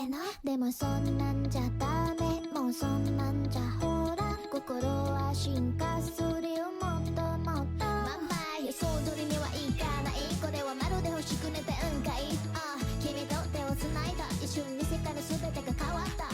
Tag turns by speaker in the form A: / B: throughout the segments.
A: のでもそんなんじゃダメもうそんなんじゃほら心は進化するよもっともっとまんま予想通りにはいかないこれはまるで欲しくねてんかい君と手をつないだ一瞬に世界の全てが変わった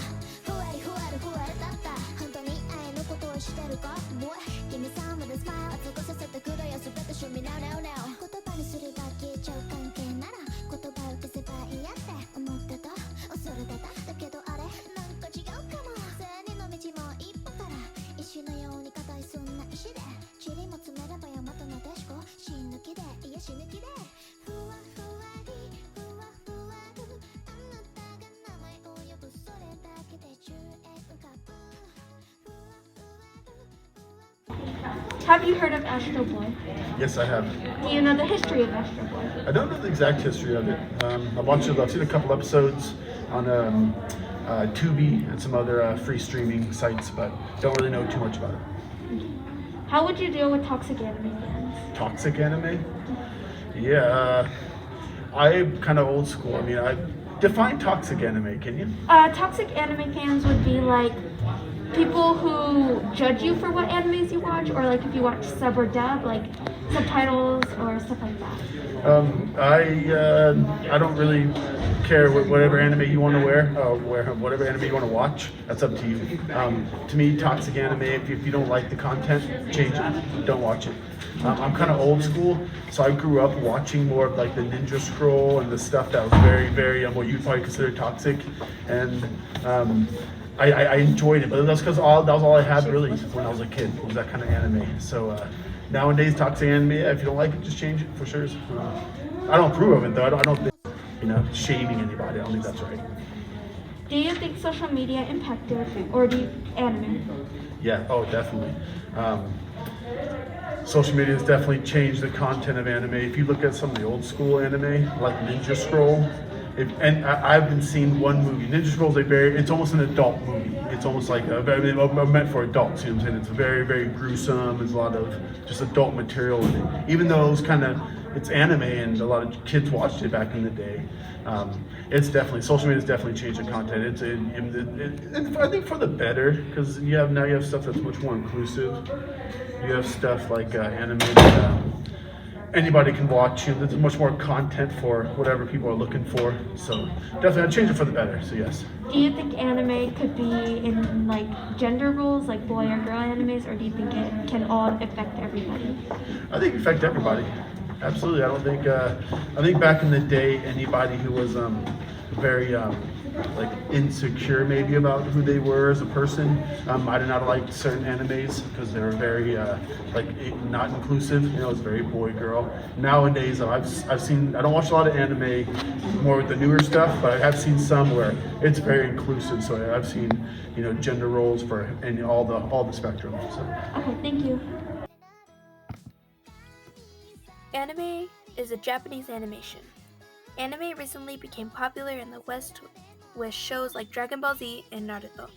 A: ふわりふわるふわるだった本当に愛のことをしてるか Boy Give me some of the smile 熱くさせてくれよ全て趣味 Now now now 言葉にすれば消えちゃう関係なら言葉を消せばいいやって思ってた恐れてただけどあれなんか違うかも千人の道も一歩から石のように硬いそんな石で塵も詰めれば大和なでしこ死ぬ気でいや死ぬ気でふわふわりふわふわるあなたが名前を呼ぶそれだけで宙へ浮かぶふわふわるふわふわ
B: Have you heard of Astro Boy?
C: Yes, I have.
B: Do you know the history of Astro Boy?
C: I don't know the exact history of it. I've seen a couple episodes on Tubi and some other free streaming sites, but don't really know too much about it.
B: How would you deal with toxic anime fans?
C: Toxic anime? Yeah, I'm kind of old school. I mean, I define toxic anime. Can you?
B: Toxic anime fans would be like people who judge you for what animes you watch, or like if you watch sub or dub, like subtitles or stuff like that.
C: I don't really care whatever anime you want to wear whatever anime you want to watch. That's up to you. To me, toxic anime. If you don't like the content, change it. Don't watch it. I'm kind of old school, so I grew up watching more of like the Ninja Scroll and the stuff that was very, very what you'd probably consider toxic, and I enjoyed it. But that's because that was all I had really when I was a kid. Was that kind of anime. So nowadays, toxic anime. If you don't like it, just change it for sure. I don't approve of it though. I don't think shaming anybody. I don't think that's right.
B: Do you think social media impacted or anime?
C: Yeah. Oh, definitely. Social media has definitely changed the content of anime. If you look at some of the old school anime, like Ninja Scroll, and I've been seeing one movie. Ninja Scroll is it's almost an adult movie. It's almost like meant for adults. You know what I'm saying? It's very, very gruesome. There's a lot of just adult material in it. Even though it's anime and a lot of kids watched it back in the day. It's definitely social media's definitely changed the content. I think for the better because you have stuff that's much more inclusive. You have stuff like anime that anybody can watch. There's much more content for whatever people are looking for. So definitely, I'd change it for the better. So yes.
B: Do you think anime could be in like gender roles, like boy or girl animes, or do you think it can all affect everybody?
C: I think it affect everybody. Absolutely. I don't think. I think back in the day, anybody who was very like insecure maybe about who they were as a person. I did not like certain animes because they were very not inclusive. It's very boy girl. Nowadays, I've seen. I don't watch a lot of anime, more with the newer stuff, but I have seen some where it's very inclusive. So I've seen gender roles for all the spectrum. So.
B: Okay, thank you.
D: Anime is a Japanese animation. Anime recently became popular in the West with shows like Dragon Ball Z and Naruto.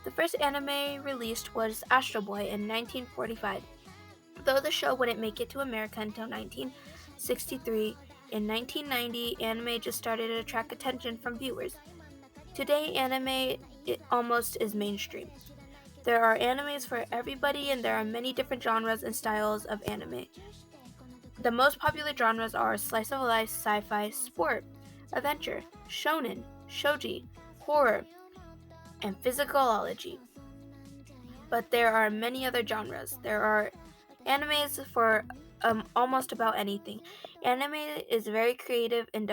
D: The first anime released was Astro Boy in 1945. Though the show wouldn't make it to America until 1963, in 1990, anime just started to attract attention from viewers. Today, anime almost is mainstream. There are animes for everybody, and there are many different genres and styles of anime. The most popular genres are slice of life, sci-fi, sport, adventure, shonen, shogi, horror, and physicalology. But there are many other genres. There are animes for almost about anything. Anime is very creative and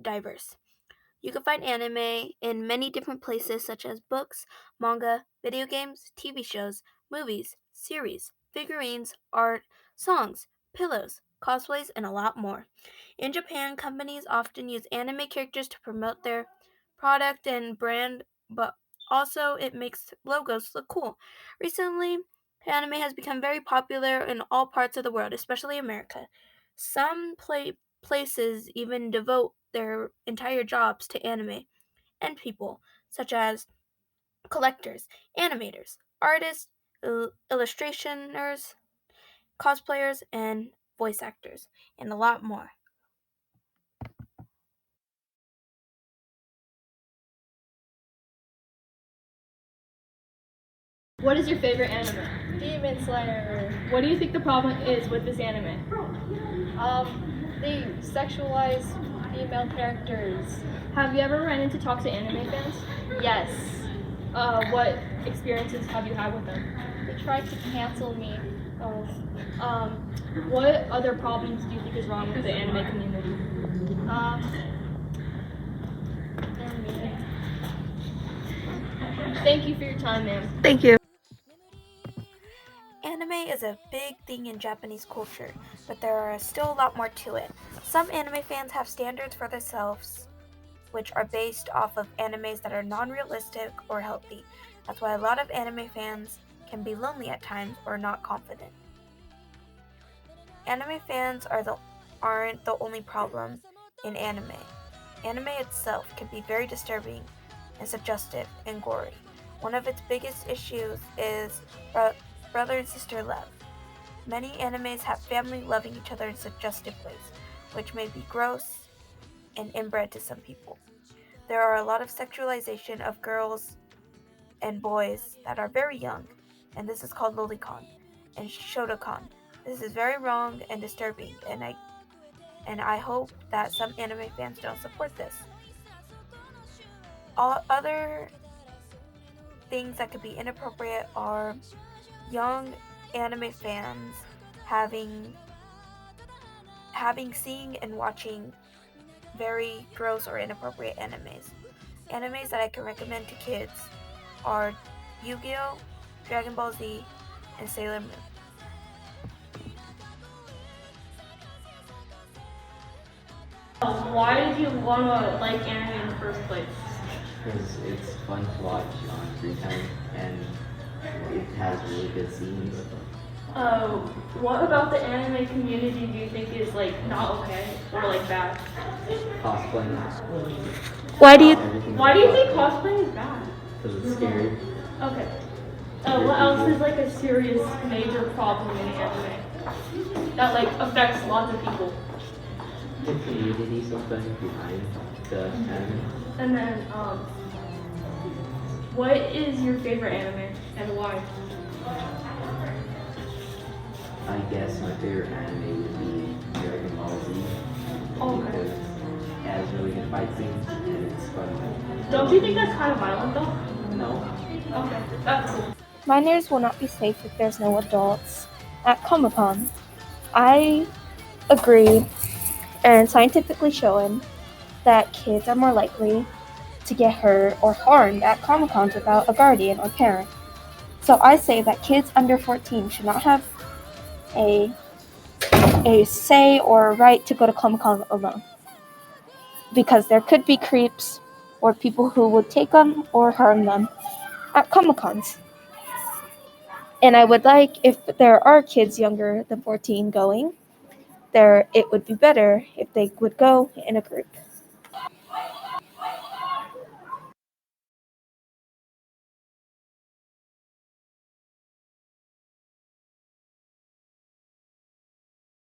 D: diverse. You can find anime in many different places such as books, manga, video games, TV shows, movies, series, figurines, art, songs, pillows, cosplays, and a lot more. In Japan, companies often use anime characters to promote their product and brand, but also it makes logos look cool. Recently, anime has become very popular in all parts of the world, especially America. Some places even devote their entire jobs to anime and people, such as collectors, animators, artists, illustrationers, cosplayers, and voice actors, and a lot more.
E: What is your favorite anime?
F: Demon Slayer.
E: What do you think the problem is with this anime?
F: They sexualize female characters.
E: Have you ever run into toxic anime fans?
F: Yes.
E: What experiences have you had with them?
F: They tried to cancel me.
E: What other problems do you think is wrong with the anime community?
F: They're mean.
E: Thank you for your time, ma'am.
B: Thank you.
D: Anime is a big thing in Japanese culture, but there are still a lot more to it. Some anime fans have standards for themselves, which are based off of animes that are non-realistic or healthy. That's why a lot of anime fans can be lonely at times or not confident. Anime fans aren't the only problem in anime. Anime itself can be very disturbing and suggestive and gory. One of its biggest issues is brother and sister love. Many animes have family loving each other in suggestive ways, which may be gross and inbred to some people. There are a lot of sexualization of girls and boys that are very young, and this is called lolicon and shotokan. This is very wrong and disturbing, and I hope that some anime fans don't support this. All other things that could be inappropriate are young anime fans seeing and watching very gross or inappropriate animes. Animes that I can recommend to kids are Yu-Gi-Oh!, Dragon Ball Z, and Sailor Moon.
E: Why did you want to like anime in the first place?
G: Because it's fun to watch on free time and it has really good scenes.
E: What about the anime community do you think is like not okay or like bad?
G: Cosplaying.
B: Why do you
E: Why do you think cosplaying is bad?
G: Because it's scary.
E: Okay. What else is like a serious major problem in anime that like affects lots of people?
G: The community sometimes behind the anime.
E: And then what is your favorite anime and why?
G: I guess my favorite anime would be Dragon Ball Z.
E: Okay.
G: Because it has really good fight scenes and it's fun.
E: Don't you think that's kind of violent though?
G: No.
E: Okay, that's cool.
H: Minors will not be safe if there's no adults at Comic-Con. I agree, and scientifically shown that kids are more likely to get hurt or harmed at Comic-Cons without a guardian or parent. So I say that kids under 14 should not have a say or a right to go to Comic-Con alone, because there could be creeps or people who would take them or harm them at Comic-Cons. And I would like, if there are kids younger than 14 going, it would be better if they would go in a group.